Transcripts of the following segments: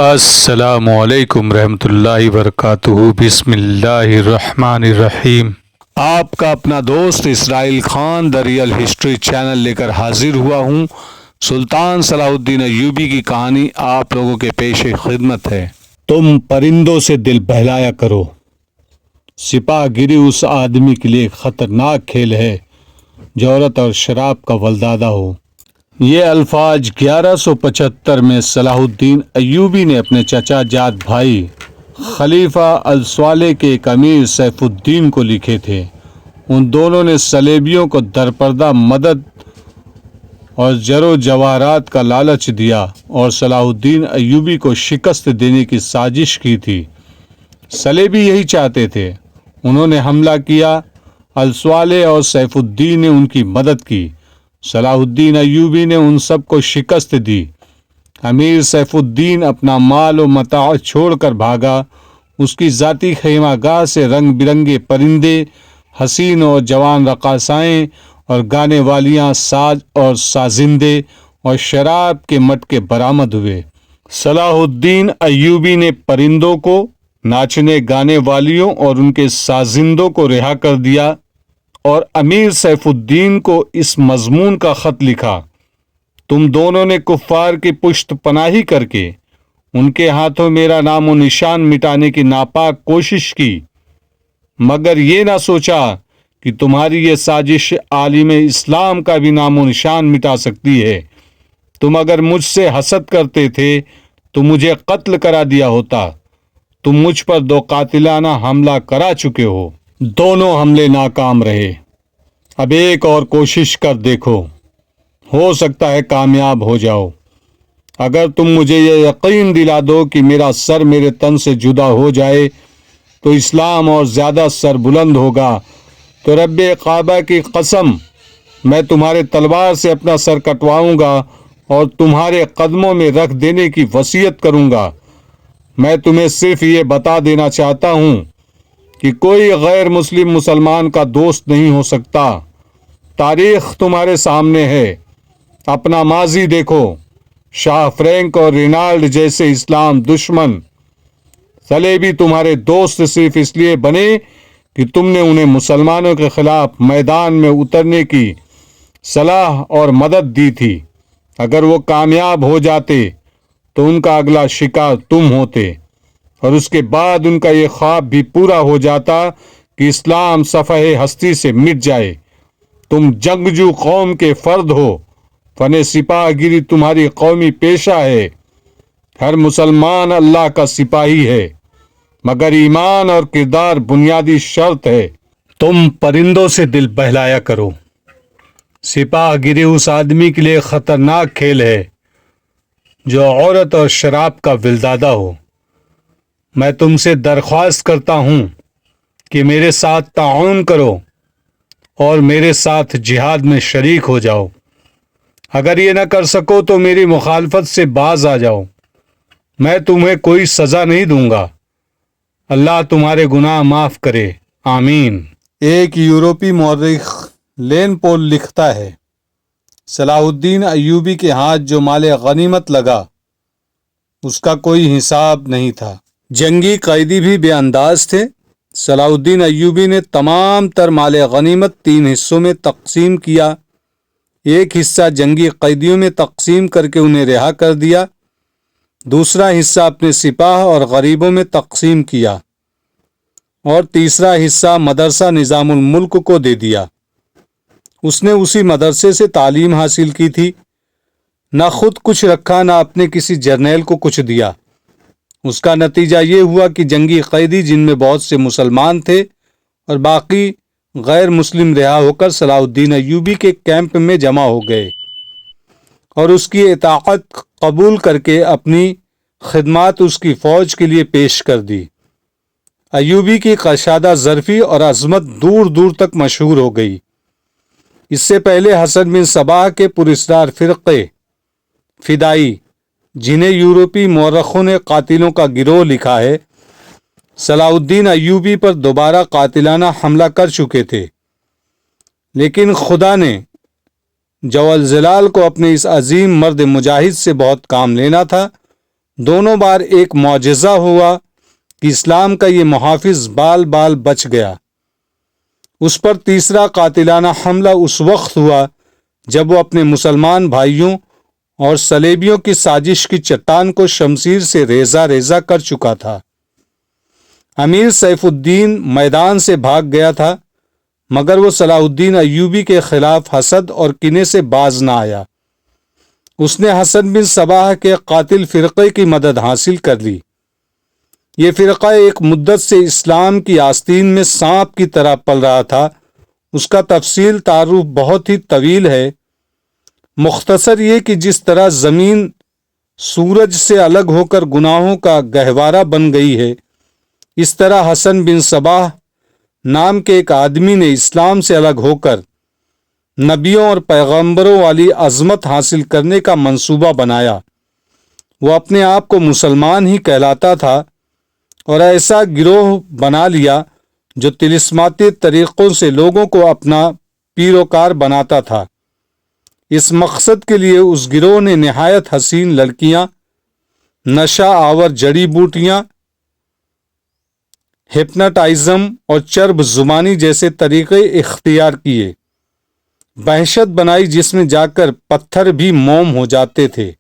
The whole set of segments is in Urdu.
السلام علیکم رحمۃ اللہ وبرکاتہ۔ بسم اللہ الرحمن الرحیم۔ آپ کا اپنا دوست Israil Khan the real history channel لے کر حاضر ہوا ہوں۔ سلطان صلاح الدین ایوبی کی کہانی آپ لوگوں کے پیش خدمت ہے۔ تم پرندوں سے دل بہلایا کرو، سپاہ گیری اس آدمی کے لیے خطرناک کھیل ہے جو عورت اور شراب کا ولدادہ ہو۔ یہ الفاظ 1175 میں صلاح الدین ایوبی نے اپنے چچا جات بھائی خلیفہ الصالح کے ایک امیر سیف الدین کو لکھے تھے۔ ان دونوں نے صلیبیوں کو درپردہ مدد اور زر و جواہرات کا لالچ دیا اور صلاح الدین ایوبی کو شکست دینے کی سازش کی تھی۔ صلیبی یہی چاہتے تھے۔ انہوں نے حملہ کیا، الصالح اور سیف الدین نے ان کی مدد کی۔ صلاح الدین ایوبی نے ان سب کو شکست دی۔ امیر سیف الدین اپنا مال و متاع چھوڑ کر بھاگا۔ اس کی ذاتی خیمہ گاہ سے رنگ برنگے پرندے، حسین اور جوان رقاصائیں اور گانے والیاں، ساز اور سازندے اور شراب کے مٹکے برآمد ہوئے۔ صلاح الدین ایوبی نے پرندوں کو، ناچنے گانے والیوں اور ان کے سازندوں کو رہا کر دیا اور امیر سیف الدین کو اس مضمون کا خط لکھا: تم دونوں نے کفار کی پشت پناہی کر کے ان کے ہاتھوں میرا نام و نشان مٹانے کی ناپاک کوشش کی، مگر یہ نہ سوچا کہ تمہاری یہ سازش عالم اسلام کا بھی نام و نشان مٹا سکتی ہے۔ تم اگر مجھ سے حسد کرتے تھے تو مجھے قتل کرا دیا ہوتا۔ تم مجھ پر 2 قاتلانہ حملہ کرا چکے ہو۔ دونوں حملے ناکام رہے۔ اب ایک اور کوشش کر دیکھو، ہو سکتا ہے کامیاب ہو جاؤ۔ اگر تم مجھے یہ یقین دلا دو کہ میرا سر میرے تن سے جدا ہو جائے تو اسلام اور زیادہ سر بلند ہوگا، تو رب کعبہ کی قسم میں تمہارے تلوار سے اپنا سر کٹواؤں گا اور تمہارے قدموں میں رکھ دینے کی وصیت کروں گا۔ میں تمہیں صرف یہ بتا دینا چاہتا ہوں کہ کوئی غیر مسلم مسلمان کا دوست نہیں ہو سکتا۔ تاریخ تمہارے سامنے ہے، اپنا ماضی دیکھو۔ شاہ فرینک اور رینالڈ جیسے اسلام دشمن صلیبی تمہارے دوست صرف اس لیے بنے کہ تم نے انہیں مسلمانوں کے خلاف میدان میں اترنے کی صلاح اور مدد دی تھی۔ اگر وہ کامیاب ہو جاتے تو ان کا اگلا شکار تم ہوتے، اور اس کے بعد ان کا یہ خواب بھی پورا ہو جاتا کہ اسلام صفحہ ہستی سے مٹ جائے۔ تم جنگجو قوم کے فرد ہو، فن سپاہ گیری تمہاری قومی پیشہ ہے۔ ہر مسلمان اللہ کا سپاہی ہے، مگر ایمان اور کردار بنیادی شرط ہے۔ تم پرندوں سے دل بہلایا کرو، سپاہ گیری اس آدمی کے لیے خطرناک کھیل ہے جو عورت اور شراب کا ولدادہ ہو۔ میں تم سے درخواست کرتا ہوں کہ میرے ساتھ تعاون کرو اور میرے ساتھ جہاد میں شریک ہو جاؤ۔ اگر یہ نہ کر سکو تو میری مخالفت سے باز آ جاؤ۔ میں تمہیں کوئی سزا نہیں دوں گا۔ اللہ تمہارے گناہ معاف کرے، آمین۔ ایک یورپی مورخ لین پول لکھتا ہے، صلاح الدین ایوبی کے ہاتھ جو مال غنیمت لگا اس کا کوئی حساب نہیں تھا۔ جنگی قیدی بھی بے انداز تھے۔ صلاح الدین ایوبی نے تمام تر مال غنیمت 3 حصوں میں تقسیم کیا۔ ایک حصہ جنگی قیدیوں میں تقسیم کر کے انہیں رہا کر دیا، دوسرا حصہ اپنے سپاہ اور غریبوں میں تقسیم کیا، اور تیسرا حصہ مدرسہ نظام الملک کو دے دیا۔ اس نے اسی مدرسے سے تعلیم حاصل کی تھی۔ نہ خود کچھ رکھا، نہ اپنے کسی جرنیل کو کچھ دیا۔ اس کا نتیجہ یہ ہوا کہ جنگی قیدی، جن میں بہت سے مسلمان تھے اور باقی غیر مسلم، رہا ہو کر صلاح الدین ایوبی کے کیمپ میں جمع ہو گئے اور اس کی اطاعت قبول کر کے اپنی خدمات اس کی فوج کے لیے پیش کر دی۔ ایوبی کی کشادہ ظرفی اور عظمت دور دور تک مشہور ہو گئی۔ اس سے پہلے حسن بن صباح کے پراسرار فرقے فدائی، جنہیں یورپی مورخوں نے قاتلوں کا گروہ لکھا ہے، صلاح الدین ایوبی پر دوبارہ قاتلانہ حملہ کر چکے تھے، لیکن خدا نے جوالجلال کو اپنے اس عظیم مرد مجاہد سے بہت کام لینا تھا دونوں بار ایک معجزہ ہوا کہ اسلام کا یہ محافظ بال بال بچ گیا۔ اس پر تیسرا قاتلانہ حملہ اس وقت ہوا جب وہ اپنے مسلمان بھائیوں اور صلیبیوں کی سازش کی چٹان کو شمشیر سے ریزہ ریزہ کر چکا تھا۔ امیر سیف الدین میدان سے بھاگ گیا تھا، مگر وہ صلاح الدین ایوبی کے خلاف حسد اور کینے سے باز نہ آیا۔ اس نے حسن بن صباح کے قاتل فرقے کی مدد حاصل کر لی۔ یہ فرقہ ایک مدت سے اسلام کی آستین میں سانپ کی طرح پل رہا تھا۔ اس کا تفصیل تعارف بہت ہی طویل ہے۔ مختصر یہ کہ جس طرح زمین سورج سے الگ ہو کر گناہوں کا گہوارہ بن گئی ہے، اس طرح حسن بن صباح نام کے ایک آدمی نے اسلام سے الگ ہو کر نبیوں اور پیغمبروں والی عظمت حاصل کرنے کا منصوبہ بنایا۔ وہ اپنے آپ کو مسلمان ہی کہلاتا تھا اور ایسا گروہ بنا لیا جو طلسماتی طریقوں سے لوگوں کو اپنا پیروکار بناتا تھا۔ اس مقصد کے لیے اس گروہ نے نہایت حسین لڑکیاں، نشہ آور جڑی بوٹیاں، ہپناٹائزم اور چرب زبانی جیسے طریقے اختیار کیے، وحشت بنائی جس میں جا کر پتھر بھی موم ہو جاتے تھے۔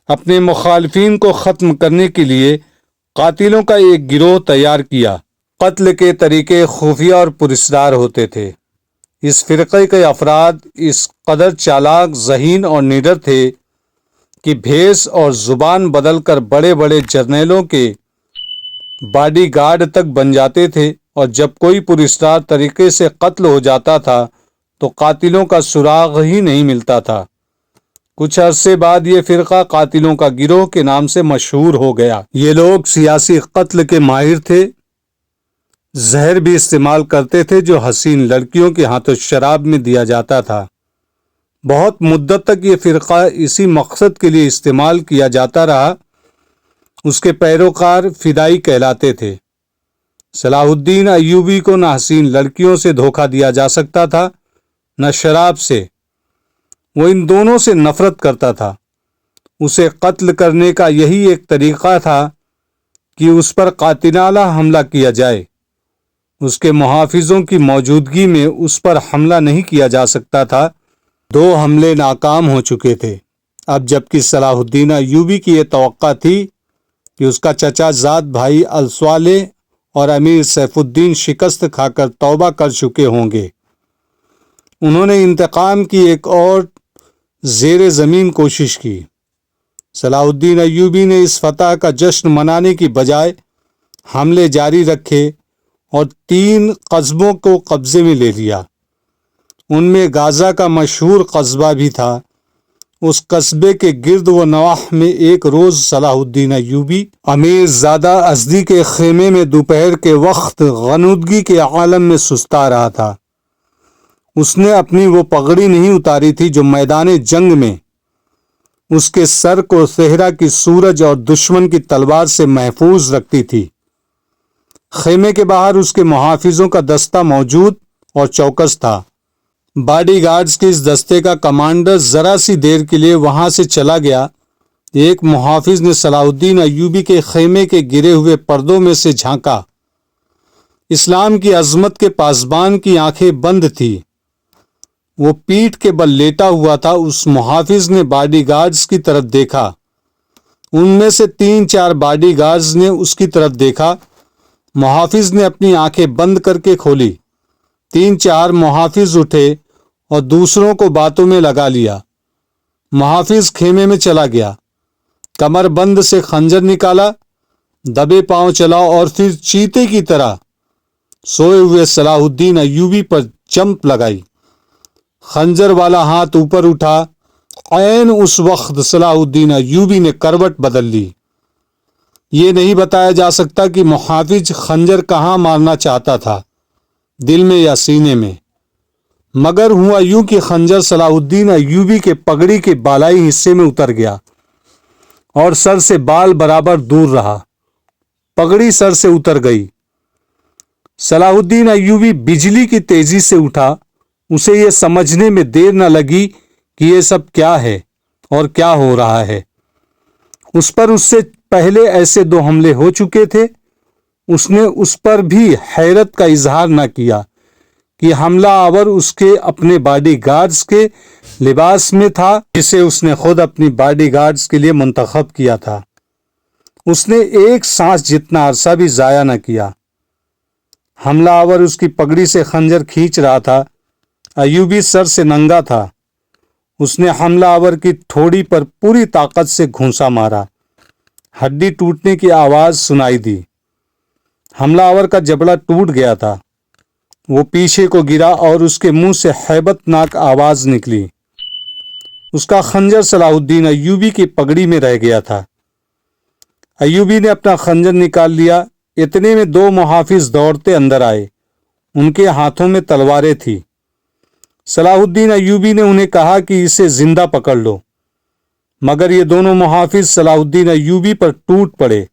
اپنے مخالفین کو ختم کرنے کے لیے قاتلوں کا ایک گروہ تیار کیا۔ قتل کے طریقے خفیہ اور پراسرار ہوتے تھے۔ اس فرقے کے افراد اس قدر چالاک، ذہین اور نڈر تھے کہ بھیس اور زبان بدل کر بڑے بڑے جرنیلوں کے باڈی گارڈ تک بن جاتے تھے، اور جب کوئی پراسرار طریقے سے قتل ہو جاتا تھا تو قاتلوں کا سراغ ہی نہیں ملتا تھا۔ کچھ عرصے بعد یہ فرقہ قاتلوں کا گروہ کے نام سے مشہور ہو گیا۔ یہ لوگ سیاسی قتل کے ماہر تھے، زہر بھی استعمال کرتے تھے جو حسین لڑکیوں کے ہاتھوں شراب میں دیا جاتا تھا۔ بہت مدت تک یہ فرقہ اسی مقصد کے لیے استعمال کیا جاتا رہا۔ اس کے پیروکار فدائی کہلاتے تھے۔ صلاح الدین ایوبی کو نہ حسین لڑکیوں سے دھوکہ دیا جا سکتا تھا، نہ شراب سے۔ وہ ان دونوں سے نفرت کرتا تھا۔ اسے قتل کرنے کا یہی ایک طریقہ تھا کہ اس پر قاتلانہ حملہ کیا جائے۔ اس کے محافظوں کی موجودگی میں اس پر حملہ نہیں کیا جا سکتا تھا۔ 2 حملے ناکام ہو چکے تھے۔ اب جبکہ صلاح الدین ایوبی کی یہ توقع تھی کہ اس کا چچا زاد بھائی الصالح اور امیر سیف الدین شکست کھا کر توبہ کر چکے ہوں گے، انہوں نے انتقام کی ایک اور زیر زمین کوشش کی۔ صلاح الدین ایوبی نے اس فتح کا جشن منانے کی بجائے حملے جاری رکھے اور 3 قصبوں کو قبضے میں لے لیا۔ ان میں غازہ کا مشہور قصبہ بھی تھا۔ اس قصبے کے گرد و نواح میں ایک روز صلاح الدین ایوبی امیر زادہ ازدی کے خیمے میں دوپہر کے وقت غنودگی کے عالم میں سستا رہا تھا۔ اس نے اپنی وہ پگڑی نہیں اتاری تھی جو میدان جنگ میں اس کے سر کو صحرا کی سورج اور دشمن کی تلوار سے محفوظ رکھتی تھی۔ خیمے کے باہر اس کے محافظوں کا دستہ موجود اور چوکس تھا۔ باڈی گارڈز کے اس دستے کا کمانڈر ذرا سی دیر کے لیے وہاں سے چلا گیا۔ ایک محافظ نے صلاح الدین ایوبی کے خیمے کے گرے ہوئے پردوں میں سے جھانکا۔ اسلام کی عظمت کے پاسبان کی آنکھیں بند تھی۔ وہ پیٹھ کے بل لیٹا ہوا تھا۔ اس محافظ نے باڈی گارڈز کی طرف دیکھا۔ ان میں سے 3-4 باڈی گارڈز نے اس کی طرف دیکھا۔ محافظ نے اپنی آنکھیں بند کر کے کھولی۔ 3-4 محافظ اٹھے اور دوسروں کو باتوں میں لگا لیا۔ محافظ خیمے میں چلا گیا، کمر بند سے خنجر نکالا، دبے پاؤں چلا اور پھر چیتے کی طرح سوئے ہوئے صلاح الدین ایوبی پر چمپ لگائی۔ خنجر والا ہاتھ اوپر اٹھا۔ عین اس وقت صلاح الدین ایوبی نے کروٹ بدل لی۔ یہ نہیں بتایا جا سکتا کہ محافظ خنجر کہاں مارنا چاہتا تھا، دل میں یا سینے میں، مگر ہوا یوں کہ خنجر صلاح الدین ایوبی کے پگڑی کے بالائی حصے میں اتر گیا اور سر سے بال برابر دور رہا۔ پگڑی سر سے اتر گئی۔ صلاح الدین ایوبی بجلی کی تیزی سے اٹھا۔ اسے یہ سمجھنے میں دیر نہ لگی کہ یہ سب کیا ہے اور کیا ہو رہا ہے۔ اس پر اس سے پہلے ایسے 2 حملے ہو چکے تھے۔ اس نے اس پر بھی حیرت کا اظہار نہ کیا کہ حملہ آور اس کے اپنے باڈی گارڈز کے لباس میں تھا، جسے اس نے خود اپنی باڈی گارڈز کے لیے منتخب کیا تھا۔ اس نے ایک سانس جتنا عرصہ بھی ضائع نہ کیا۔ حملہ آور اس کی پگڑی سے خنجر کھینچ رہا تھا۔ ایوبی سر سے ننگا تھا۔ اس نے حملہ آور کی ٹھوڑی پر پوری طاقت سے گھونسا مارا۔ ہڈی ٹوٹنے کی آواز سنائی دی۔ حملہ آور کا جبڑا ٹوٹ گیا تھا۔ وہ پیچھے کو گرا اور اس کے منہ سے ہیبت ناک آواز نکلی۔ اس کا خنجر صلاح الدین ایوبی کی پگڑی میں رہ گیا تھا۔ ایوبی نے اپنا خنجر نکال لیا۔ اتنے میں 2 محافظ دوڑتے اندر آئے۔ ان کے ہاتھوں میں تلواریں تھیں۔ صلاح الدین ایوبی نے انہیں کہا کہ اسے زندہ پکڑ لو، مگر یہ دونوں محافظ صلاح الدین ایوبی پر ٹوٹ پڑے۔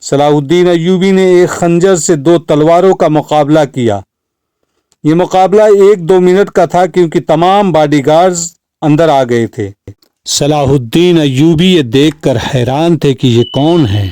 صلاح الدین ایوبی نے ایک خنجر سے 2 تلواروں کا مقابلہ کیا۔ یہ مقابلہ 1-2 منٹ کا تھا، کیونکہ تمام باڈی گارڈز اندر آ گئے تھے۔ صلاح الدین ایوبی یہ دیکھ کر حیران تھے کہ یہ کون ہے۔